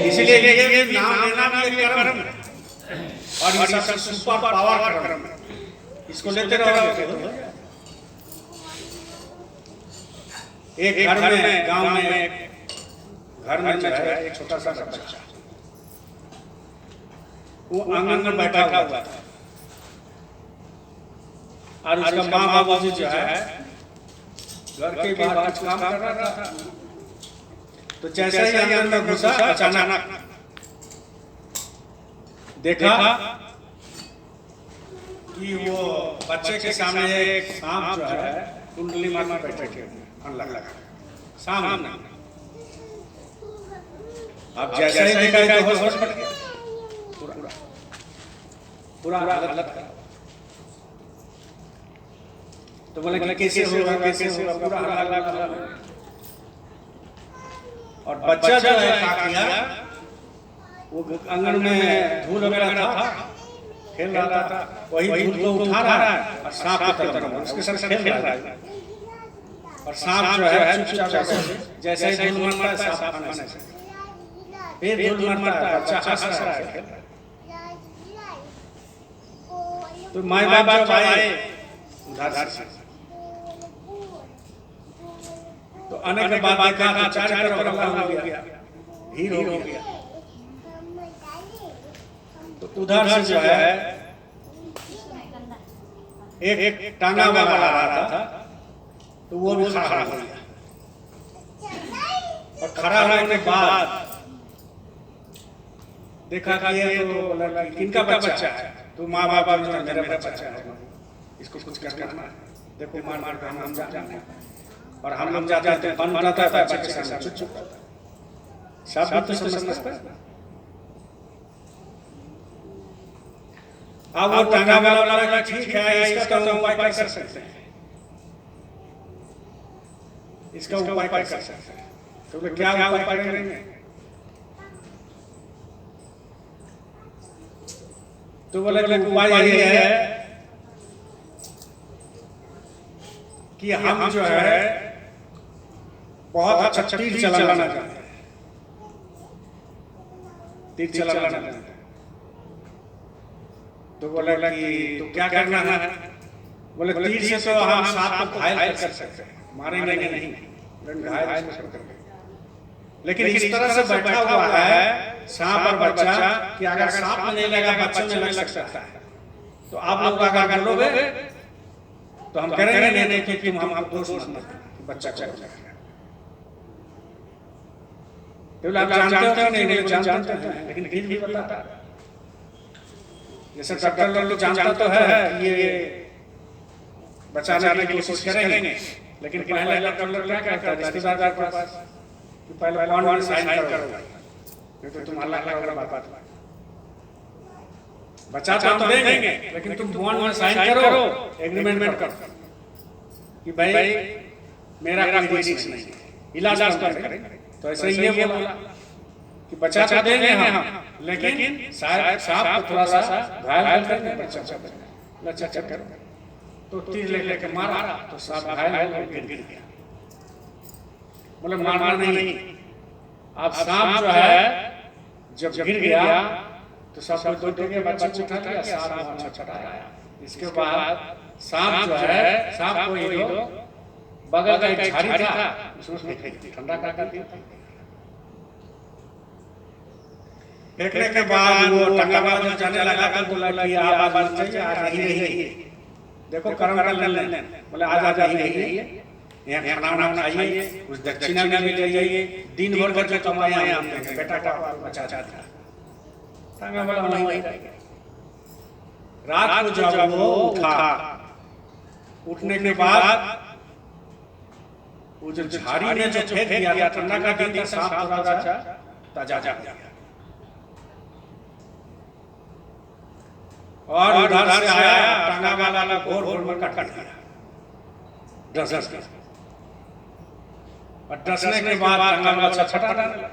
इसलिए ये नाम लेना भी एक कर्म है, और ये सबसे सुपर पावर कर्म है, इसको लेते रहोगे। एक घर में, गांव में एक घर में जो है एक छोटा सा बच्चा, वो आंगन में बैठा हुआ था, और उसका माँ बाबूजी जो है घर के बाहर कुछ काम कर रहा था। तो जैसे ही आंगन में घुसा, अचानक देखा कि वो बच्चे के सामने एक सांप जो है कुंडली मार बैठे थे, लगा सामने। अब जैसे ही देखा तो होश फट गया, पूरा हालत खराब। तो बोले कैसे होगा, पूरा हालत। और बच्चा जो है क्या किया, वो आंगन में धूल वगैरह था, खेल रहा था, वही धूल को उठा रहा है और सांप की तरफ उसके साथ खेल रहा है। और सांप जो है चुपचाप जैसे ही धूल मारता है सांप खाने से, फिर धूल मारता है, बच्चा हंस रहा है। तो माँ बाप जब आए उधर से तो आने के बाद देखा तो चारों तरफ हल्ला हो गया, भीड़ हो गया। तो उधर से जो है एक टांगा वाला आ रहा था, तो वो भी खड़ा हो गया। और खड़ा होने के बाद देखा कि ये तो किनका बच्चा है, तो माँ बाप मेरा बच्चा है, इसको कुछ करना है, देखो मार मार कर हम जाते हैं, और हम जाते हैं बन जाता है बच्चे के सामने चुप चुप सब तो समझता है। अब वो टांगा वाला लगा ठीक है, इसका तो उपाय कर सकते हैं, इसका उपाय कर सकते हैं। तो क्या उपाय करेंगे? तो बोले उपाय यही है कि हम जो है बहुत अच्छा तीर चलाना जानते हैं, तीर चलाना जानते हैं। तो बोले कि तो क्या करना है? बोले तीर से तो हम सांप को घायल कर सकते हैं, मारेंगे नहीं, घायल कर सकते, लेकिन इस तरह से बैठा हुआ है सांप और बच्चा कि अगर सांप में नहीं लगा बच्चे में लग सकता है। तो आप लोग अगर बोलोगे तो हम करेंगे नहीं कि तुम हमको दोष मत दो, बच्चा चल जाएगा। तो आप जानते हो नहीं जानते हैं, लेकिन फिर भी बताता है। जैसे डॉक्टर लोग जानता तो है कि ये बचाने की कोशिश करेंगे, लेकिन पहले डॉक्टर लोग क्या कहता है रिश्तेदार के पास कि पहले बॉन्ड में साइन करो, नहीं तो तुम अल्लाह करो बात। बचा तो हम देंगे, लेकिन तुम बॉन्ड में साइन करो, एग्रीमेंट करो कि भाई मेरा कोई रिस्क नहीं, इलाज करेंगे। तो ऐसे ही ये बोला कि बचा तो देंगे हम, लेकिन सांप को थोड़ा सा घायल करेंगे, बच्चा करो। तो तीर लेके मारा तो सांप घायल हो गया, गिर गया। बोले मारना नहीं, अब सांप जो है जब गिर गया तो सब दो के बच्चे को उठा लिया, सांप वहां छटाया। इसके बाद सांप जो है सांप को ये बगल का एक झाड़ी था उसमें ठंडा कर दिया। फेंकने के बाद वो टंगा वाला जाने लगा तो बोला कि आप आज चाहिए, आज नहीं रही, देखो कर्म कर लेने। बोले आज नहीं रही, यहाँ खाना खाइए, कुछ दक्षिणा में ले जाइए, दिन भर का जो कमाया हम देंगे, बेटा का बचा था। टांगा वाला वहीं रह गया। रात को जब वो उठा, उठने के बाद वो जो झाड़ी में जो फेंक दिया था, ठंडा का दिन था, सांप थोड़ा सा ताजा जा गया। और उधर से आया टांगा वाला घोर घोर में काट दिया, डस के। और डसने के बाद टांगा वाला छटपटा डाला।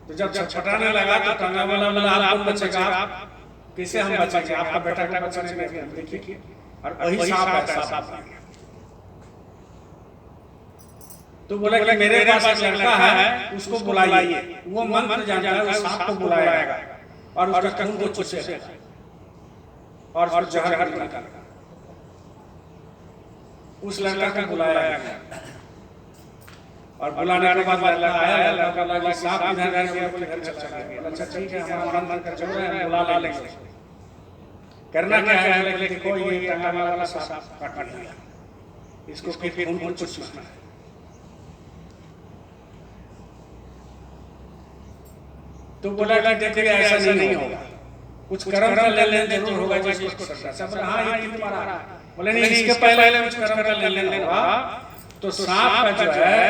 तो जब छटपटाने लगा तो टांगा वाला बोला आप कौन बचेगा, आप कैसे हम बचेंगे, आपका बेटा का बचने में देखिए। और वही सांप है, सांप। तो बोला कि मेरे पास एक लड़का है, उसको बुलाइए, वो मंत्र जानता है, उस सांप को बुलाएगा और उसका खून को चूसेगा और जहर निकालेगा। उस लड़का को बुलाया गया और बुलाने के बाद लड़का आया, लड़का लगा सांप इधर घर गया, बोले घर चला गया। अच्छा ठीक है, हमारा मंत्र चल रहा है, बुला लेंगे। करना क्या है, बोले कि कोई ये टांगा वाला सांप काट दिया, इसको फिर खून को चूसना है। तो बोला कि देखिए ऐसा नहीं होगा, कुछ कर्म का लेन देन जरूर होगा जिसको सब। हाँ ये क्यों मारा? बोले नहीं, इसके पहले कुछ कर्म का लेन देन होगा। तो सांप का जो है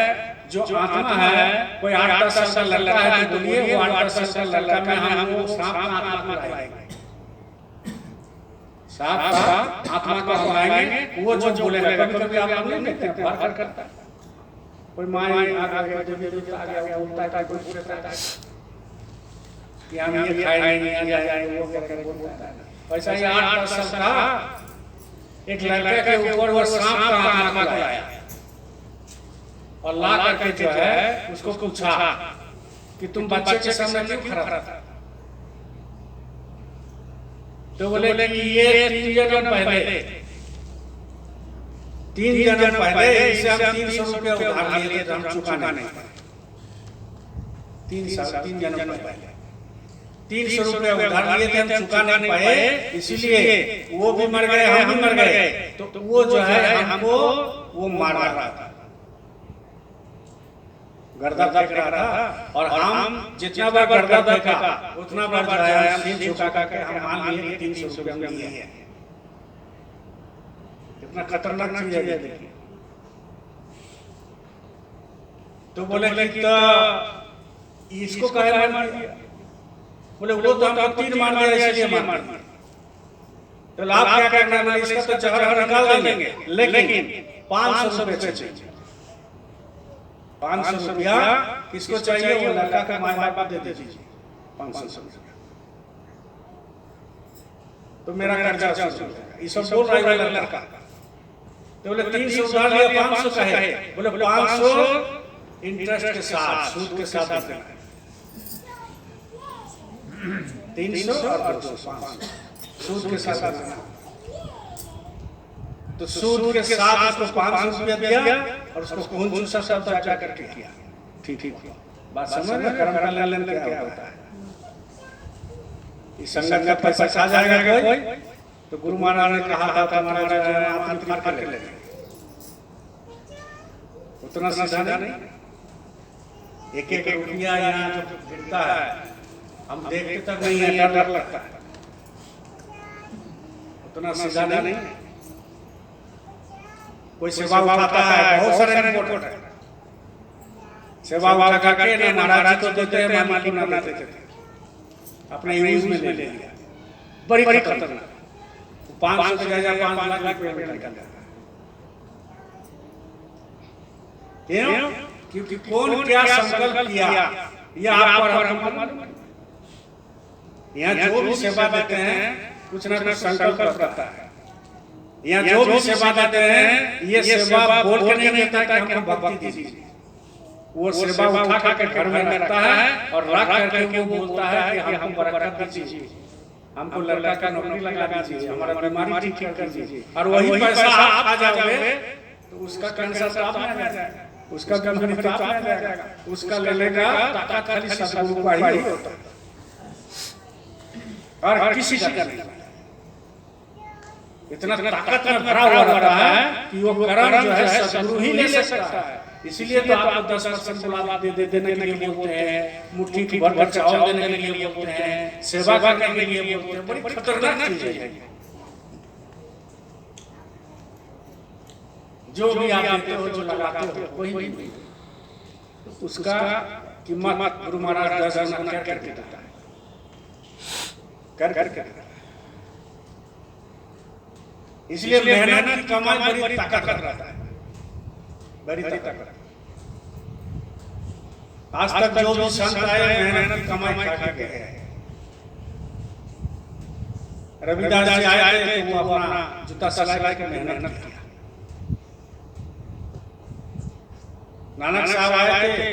जो आत्मा है, कोई 8-10 साल का लड़का है तो बोलिए, वो 8-10 साल का लड़का में हम वो सांप का आत्मा लाएंगे, सांप का आत्मा को हम लाएंगे। वो जो बोलेगा, कभी कभी आप नहीं देखते हैं बाहर करता है, कोई माँ आ गया जो आ गया बोलता है, कोई बोलता है कि हम ये खाएंगे, ये जाएंगे, वो करके बोलता है। वैसा ही 8-10 साल का एक लड़के के ऊपर वो सांप का आत्मा को लाया और ला करके जो है उसको पूछा कि तुम बच्चे के सामने क्यों खड़ा था? तो बोले कि ये 3 जन्म पहले 3 जन्म पहले इसे हम 300 रुपया उधार लिए थे, हम चुका नहीं पाए। 3 जन्म पहले 300 रुपया उधार लिए थे, हम चुका नहीं पाए, इसलिए वो भी मर गए, हम भी मर गए। तो वो जो है हमको वो मार रहा था, गर्दा फेंक रहा था, और हम जितना बार गर्दा फेंका उतना बार जो है हम सिर झुका के हम मान लिए 300 रुपया में लिए हैं। इतना खतरनाक चीज है देखिए। तो बोले कि तो इसको कहे मार दिया, बोले वो तो हमको 3 मार दिया इसलिए मार दिया। तो आप क्या करना है, इसका तो जहर निकाल देंगे, लेकिन 500 रुपये चाहिए। 500 रुपया किसको चाहिए, वो लड़का का माँ बाप दे दीजिए 500 रुपया, तो मेरा कर्जा चल जाएगा। ये सब बोल रहा है लड़का। तो बोले 300 उधार लिया, 500 का है, बोले 500 इंटरेस्ट के साथ, सूद के साथ देना है। 300 और 200 500 सूद के साथ देना। तो सूद के साथ उसको 500 रुपया दिया और उसको खून चूसा सब जा करके किया। ठीक बात समझ में, कर्म कल्याण क्या होता है। इस संगत का पैसा खा जाएगा कोई, तो गुरु महाराज ने कहा था तुम्हारा आप फाड़ के ले लेंगे, उतना सीधा नहीं। एक रुपया यहाँ जो गिरता है हम देखते तक नहीं है, डर लगता है, उतना सीधा नहीं। कोई सेवा उठाता है, बहुत सारे रिपोर्ट है, सेवा उठा के ना महाराज को देते हैं, मालिक ना देते थे, अपने यूज में ले लिया, बड़ी खतरनाक। 500 से जाएगा 5 लाख रुपए में निकल जाता है। क्यों? क्योंकि कौन क्या संकल्प किया ये आप और हमको मालूम है। यहाँ जो भी सेवा देते हैं कुछ ना कुछ संकल्प रहता है। यहाँ जो भी सेवा देते हैं ये सेवा बोल के नहीं देता कि हमको भक्ति दीजिए, वो सेवा उठा के घर में रखता है और रख करके वो बोलता है कि हमको बरकत दीजिए, हमको लड़का का नौकरी लगा दीजिए, हमारा बीमारी ठीक कर दीजिए। और वही पैसा आप आ जाओगे तो उसका कैंसर आप में आ जाएगा, उसका गंभीर आप में आ जाएगा, उसका लेने का ताकत खाली सदगुरु का ही होता है और किसी का नहीं। इतना ताकत में भरा हुआ रहता है कि वो कर्म जो है सदगुरु ही ले सकता है। इसलिए तो आपको 10% गुलाब दे देने के लिए बोलते हैं, मुट्ठी भर चावल देने के लिए बोलते हैं, सेवा करने के लिए बोलते हैं। बड़ी खतरनाक चीज है। जो भी आप देते हो, जो लगाते हो, कोई भी उसका कीमत गुरु महाराज 10 गुना करके देता है, करके। इसलिए मेहनत की कमाई बड़ी ताकत रहता है, बड़ी ताकत। आज तक जो भी संत आए मेहनत की कमाई खा के गए। रविदास जी आए थे तो वो अपना जूता सिला के मेहनत किया। नानक साहब आए थे,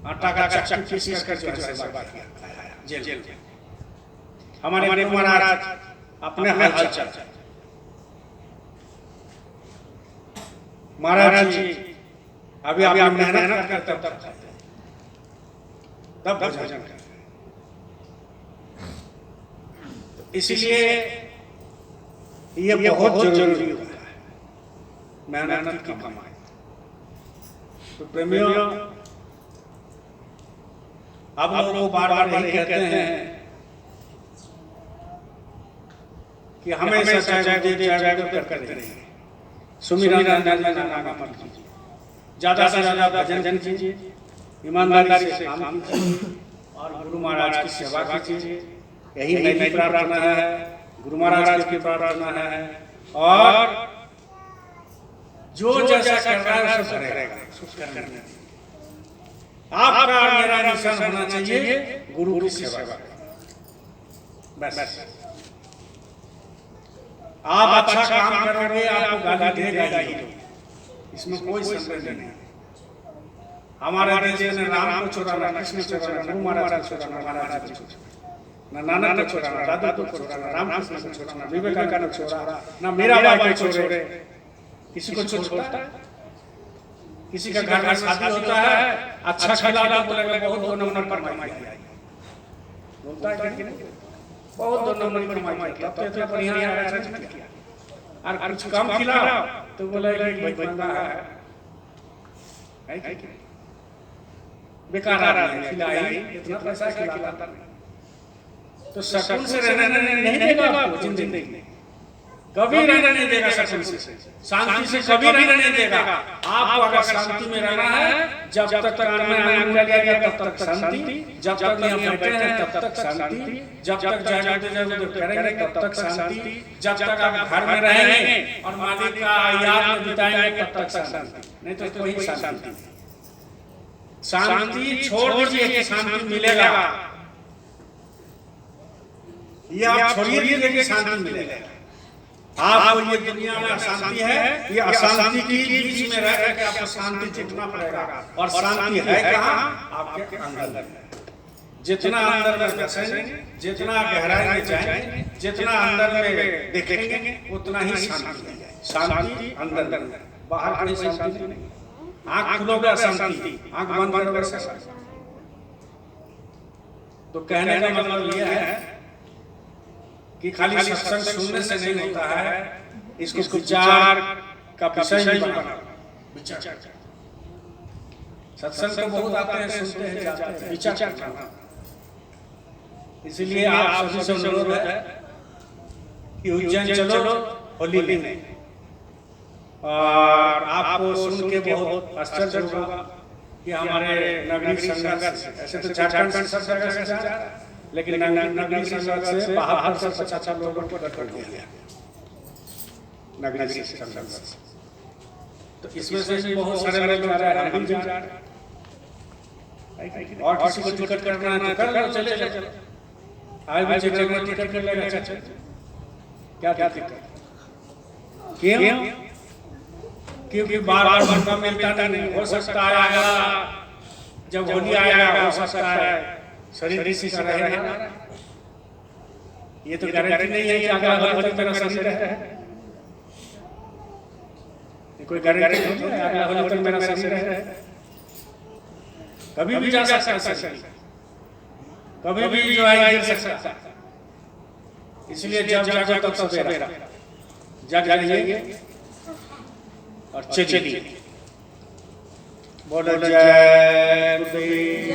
आटा का चक्की पीस कर जो है सेवा किया जेल में। हमारे गुरु महाराज अपने हाल चल महाराज जी अभी आप मेहनत करते तब भजन करते। इसलिए ये बहुत जरूरी होता है मेहनत की कमाई। तो प्रेमियों आप लोगों को बार-बार यही कहते हैं कि हमेशा चाहे करते रहिए, सुमिरन नाम कीजिए, ज्यादा से ज्यादा भजन कीजिए, ईमानदारी से काम कीजिए और गुरु महाराज की सेवा कीजिए। यही मेरी प्रार्थना है, गुरु महाराज की प्रार्थना है। और जो जैसा कर रहा है सब करेगा, आपका और मेरा मिशन होना चाहिए गुरु की सेवा। बस आप अच्छा काम करोगे आपको गाली देगा ही, इसमें कोई संदेह नहीं। हमारे देश में राम को छोड़ाना, कृष्ण को छोड़ाना, गुरु महाराज को छोड़ाना, महाराज को छोड़ाना, नानक को छोड़ाना, दादा को छोड़ाना, रामकृष्ण को छोड़ाना, विवेकानंद को छोड़ाना, ना मीराबाई को छोड़े, किसी को छोड़ता है, किसी का घर में शादी होता है, अच्छा खिला बोलेगा बहुत दो नंबर पर कमाई किया, बोलता है कि नहीं बहुत दो नंबर पर कमाई किया, तो इतना बढ़िया अरेंज किया, और कुछ कम खिलाओ तो बोलेगा कि भाई बंदा है कि बेकार आदमी खिलाई, इतना पैसा खिलाता नहीं, तो सकून से रहने नहीं देगा आपको जिंदगी में, कभी रहने नहीं देगा सकून से, शांति से कभी रहने नहीं देगा। आपको अगर शांति में रहना है, जब तक कान में आंगन लगेगा तब तक शांति, जब तक यहाँ बैठे हैं तब तक शांति, जब तक जागते करेंगे तब तक शांति, जब तक आप घर में रहेंगे और मालिक का याद में बिताएंगे तब तक शांति, नहीं तो कोई शांति नहीं। शांति छोड़ दीजिए कि शांति मिलेगा, ये आप छोड़िए दीजिए कि शांति मिलेगा। आपको ये दुनिया में अशांति है, ये अशांति के बीच में रह करके आपको शांति जीतना पड़ेगा, और शांति है कहाँ? आपके अंदर। जितना अंदर में बसेंगे, जितना गहराई में जाएंगे, जितना अंदर में देखेंगे, उतना ही शांति है। शांति अंदर, बाहर कहीं शांति नहीं। आँख खुलोगे अशांति, आँख बंद करोगे शांति। तो कहने का मतलब यह है कि खाली सत्संग सुनने से नहीं होता है, इसको विचार का विषय भी बनाना। विचार सत्संग तो बहुत आते हैं, सुनते हैं, जाते हैं, विचार करना। इसलिए आप सभी से अनुरोध है कि उज्जैन चलो होली में, और आपको सुन के बहुत आश्चर्य होगा कि हमारे नगरी संघर्ष, ऐसे तो झारखंड से सब जगह से जा रहा है, लेकिन नगरी संघर्ष से बाहर से 50 लोगों को कर दिया नगरी संघर्ष। तो इसमें से बहुत सारे लोग जा रहे हैं, हम भी जा रहे हैं, और किसी को टिकट करना है तो कर लो, चले चलो, आज भी जगह टिकट कर लेगा, क्या दिक्कत? क्यों? क्योंकि बार बार मौका मिलता नहीं। हो सकता है आएगा, जब होली आएगा हो सकता है शरीर इसी से रहेगा, ये तो गारंटी नहीं है कि अगला होली तक मेरा शरीर है, कोई गारंटी नहीं है अगला होली तक मेरा शरीर है। कभी भी जा सकता है, कभी भी जो है गिर सकता है। इसलिए जब जागो तब सवेरा, जाग जाइए और चलिए। बोलो जय गुरुदेव।